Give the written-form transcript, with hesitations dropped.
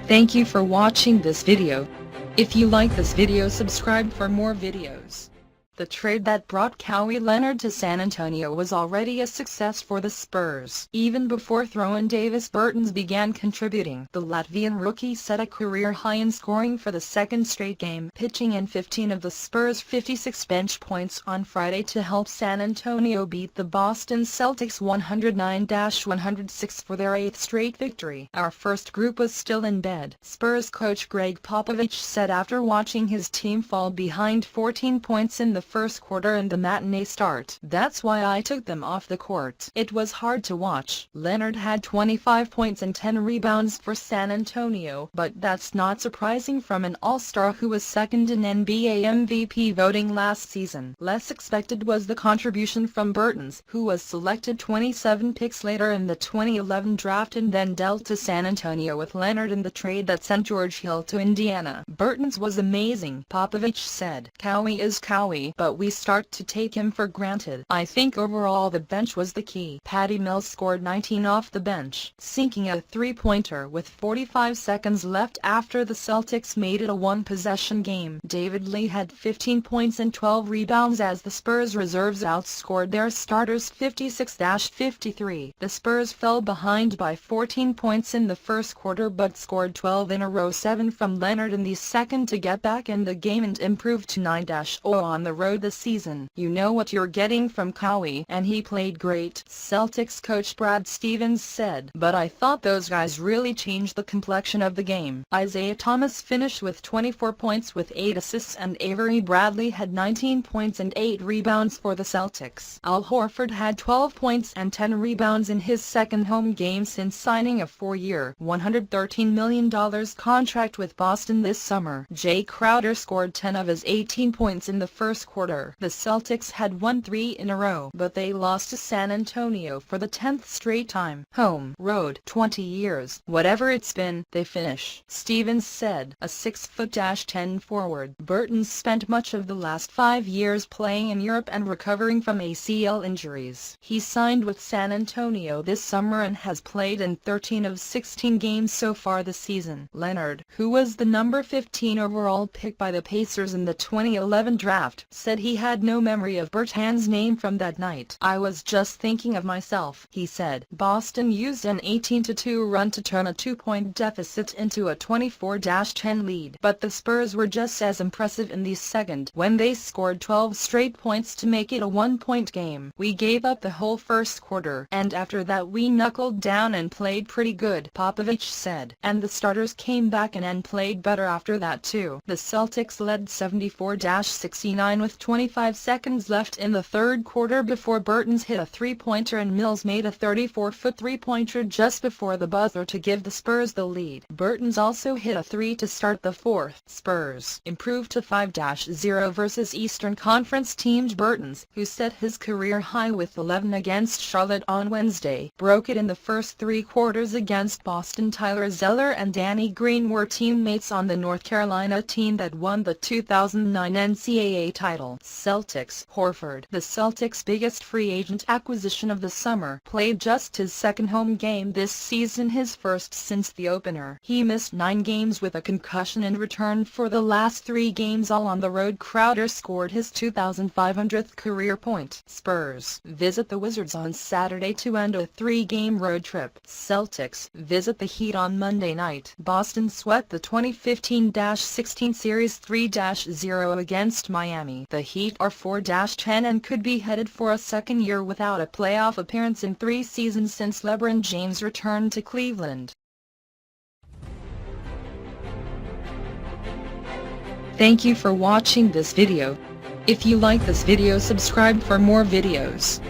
Thank you for watching this video. If you like this video, subscribe for more videos. The trade that brought Kawhi Leonard to San Antonio was already a success for the Spurs. Even before throw-in Davis Bertans began contributing, the Latvian rookie set a career high in scoring for the second straight game, pitching in 15 of the Spurs' 56 bench points on Friday to help San Antonio beat the Boston Celtics 109-106 for their 8th straight victory. "Our first group was still in bed," Spurs coach Greg Popovich said after watching his team fall behind 14 points in the first quarter in the matinee start. "That's why I took them off the court. It was hard to watch." Leonard had 25 points and 10 rebounds for San Antonio, but that's not surprising from an all-star who was second in NBA MVP voting last season. Less expected was the contribution from Bertans, who was selected 27 picks later in the 2011 draft and then dealt to San Antonio with Leonard in the trade that sent George Hill to Indiana. "Bertans was amazing," Popovich said. "Kawhi is Kawhi, but we start to take him for granted. I think overall the bench was the key." Patty Mills scored 19 off the bench, sinking a three-pointer with 45 seconds left after the Celtics made it a one-possession game. David Lee had 15 points and 12 rebounds as the Spurs reserves outscored their starters 56-53. The Spurs fell behind by 14 points in the first quarter but scored 12 in a row, 7 from Leonard in the second to get back in the game and improve to 9-0 on the road this season. "You know what you're getting from Kawhi, and he played great," Celtics coach Brad Stevens said. "But I thought those guys really changed the complexion of the game." Isaiah Thomas finished with 24 points with 8 assists and Avery Bradley had 19 points and 8 rebounds for the Celtics. Al Horford had 12 points and 10 rebounds in his second home game since signing a 4-year, $113 million contract with Boston this summer. Jay Crowder scored 10 of his 18 points in the first quarter. The Celtics had won 3 in a row, but they lost to San Antonio for the 10th straight time. "Home, road, 20 years. Whatever it's been, they finish," Stevens said, a 6'10" forward. Bertans spent much of the last 5 years playing in Europe and recovering from ACL injuries. He signed with San Antonio this summer and has played in 13 of 16 games so far this season. Leonard, who was the number 15 overall pick by the Pacers in the 2011 draft, said he had no memory of Bertans' name from that night. "I was just thinking of myself," he said. Boston used an 18-2 run to turn a 2-point deficit into a 24-10 lead, but the Spurs were just as impressive in the second, when they scored 12 straight points to make it a one-point game. "We gave up the whole first quarter, and after that we knuckled down and played pretty good," Popovich said. "And the starters came back and played better after that too." The Celtics led 74-69 with 25 seconds left in the third quarter before Bertans hit a three-pointer and Mills made a 34-foot three-pointer just before the buzzer to give the Spurs the lead. Bertans also hit a 3 to start the fourth. Spurs improved to 5-0 versus Eastern Conference team. Bertans, who set his career high with 11 against Charlotte on Wednesday, broke it in the first 3 quarters against Boston. Tyler Zeller and Danny Green were teammates on the North Carolina team that won the 2009 NCAA title. Celtics. Horford, the Celtics' biggest free agent acquisition of the summer, played just his second home game this season, his first since the opener. He missed 9 games with a concussion and returned for the last 3 games, all on the road. Crowder scored his 2,500th career point. Spurs visit the Wizards on Saturday to end a 3-game road trip. Celtics visit the Heat on Monday night. Boston swept the 2015-16 series 3-0 against Miami. The Heat are 4-10 and could be headed for a second year without a playoff appearance in 3 seasons since LeBron James returned to Cleveland. Thank you for watching this video. If you like this video, subscribe for more videos.